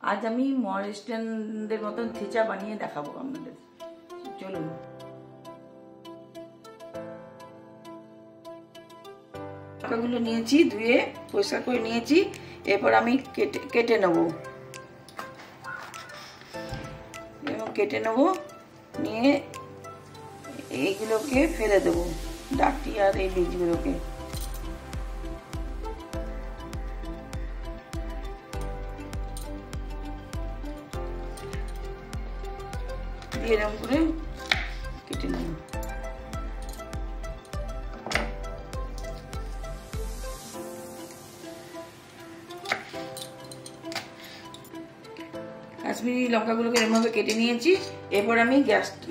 आज আমি মহারাষ্ট্রিয়ানদের মতন থেচা বানিয়ে দেখাবো আপনাদের। চলুন। লঙ্কাগুলো নিয়েছি, ধুয়ে পরিষ্কার করে নিয়েছি। এরপর আমি কেটে নেব এবং কেটে নেব, নিয়ে এইগুলোকে ফেলে দেবো, ডাঁটি আর এই বীজগুলোকে। এরকম করে কেটে নেব। কাশ্মীরি লঙ্কাগুলোকে এরকমভাবে কেটে নিয়েছি। এরপর আমি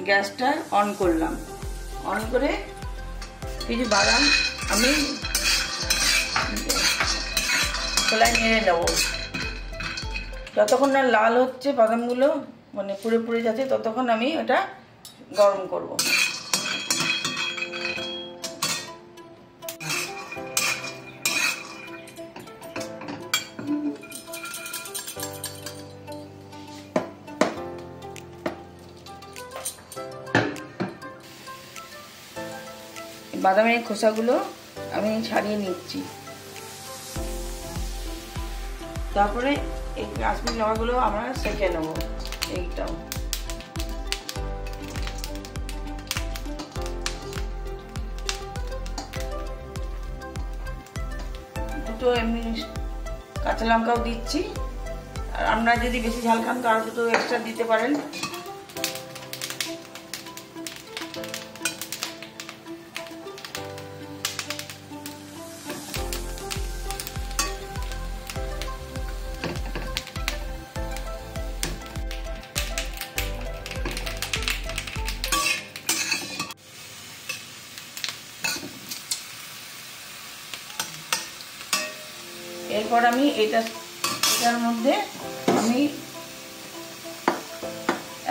গ্যাসটা অন করলাম। অন করে কিছু বাদাম আমি খোলায় নেড়ে নেব। যতক্ষণ না লাল হচ্ছে বাদামগুলো, মানে পুড়ে পুড়ে যাচ্ছে, ততক্ষণ আমি ওটা গরম করব। বাদামের খোসাগুলো আমি ছাড়িয়ে নিচ্ছি। তারপরে এই কাশ্মীরি লঙ্কাগুলো আমরা সেঁকে নেব। এইটাও দুটো এমনি কাঁচা লঙ্কাও দিচ্ছি, আর আপনারা যদি বেশি ঝাল খান তো আরো দুটো এক্সট্রা দিতে পারেন। এরপর আমি এটার মধ্যে আমি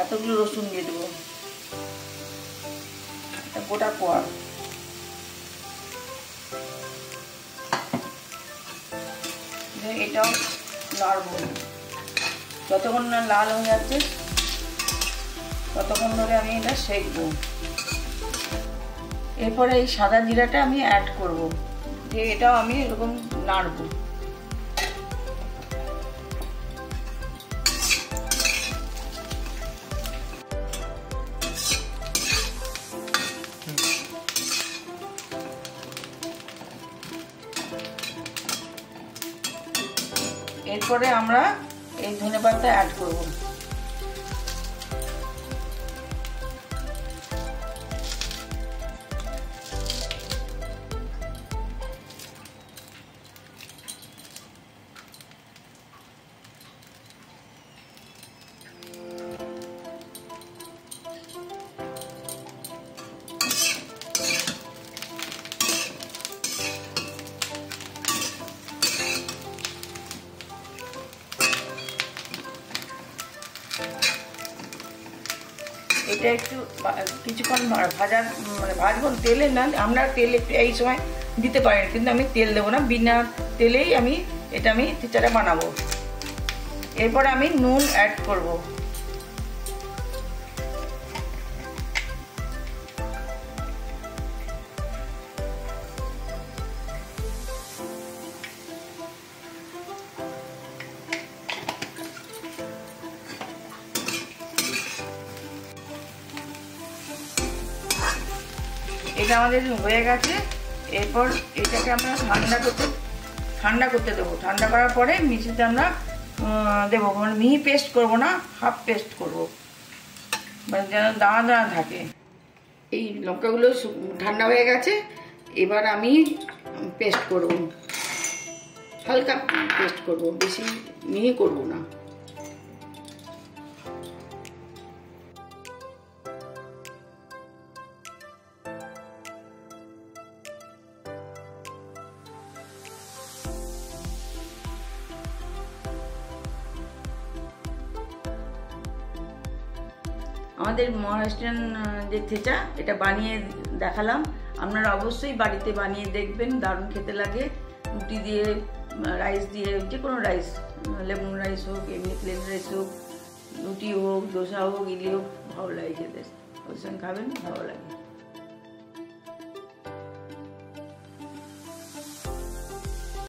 এতগুলো রসুন দিয়ে দেবো, গোটা কোয়া। এটাও নাড়ব, যতক্ষণ না লাল হয়ে যাচ্ছে ততক্ষণ ধরে আমি এটা সেঁকবো। এরপরে এই সাদা জিরাটা আমি অ্যাড করব, যে এটাও আমি এরকম নাড়ব। এরপরে আমরা এই ধনেপাতা অ্যাড করব। এটা একটু কিছুক্ষণ ভাজার, মানে ভাজবো তেলে না, আমরা তেল একটু এই সময় দিতে পারি, কিন্তু আমি তেল দেবো না, বিনা তেলেই আমি থেচাটা বানাবো। এরপর আমি নুন অ্যাড করব। এটা আমাদের হয়ে গেছে। এরপর এটাকে আমরা ঠান্ডা করতে দেবো। ঠান্ডা করার পরে মিক্সিতে আমরা দেবো, মানে মিহি পেস্ট করব না, হাফ পেস্ট করব, মানে যেন দানা দানা থাকে। এই লঙ্কাগুলো ঠান্ডা হয়ে গেছে। এবার আমি পেস্ট করব, হালকা পেস্ট করব, বেশি মিহি করব না। আমাদের মহারাষ্ট্রিয়ান যে থেচা, এটা বানিয়ে দেখালাম। আপনারা অবশ্যই বাড়িতে বানিয়ে দেখবেন, দারুণ খেতে লাগে। রুটি দিয়ে, রাইস দিয়ে, যে কোনো রাইস লেমন রাইস হোক, এমনি প্লেন রাইস হোক, রুটি হোক, দোসা হোক, ইডলি হোক, ভালো লাগে খেতে। ওর সঙ্গে খাবেন, ভালো লাগে।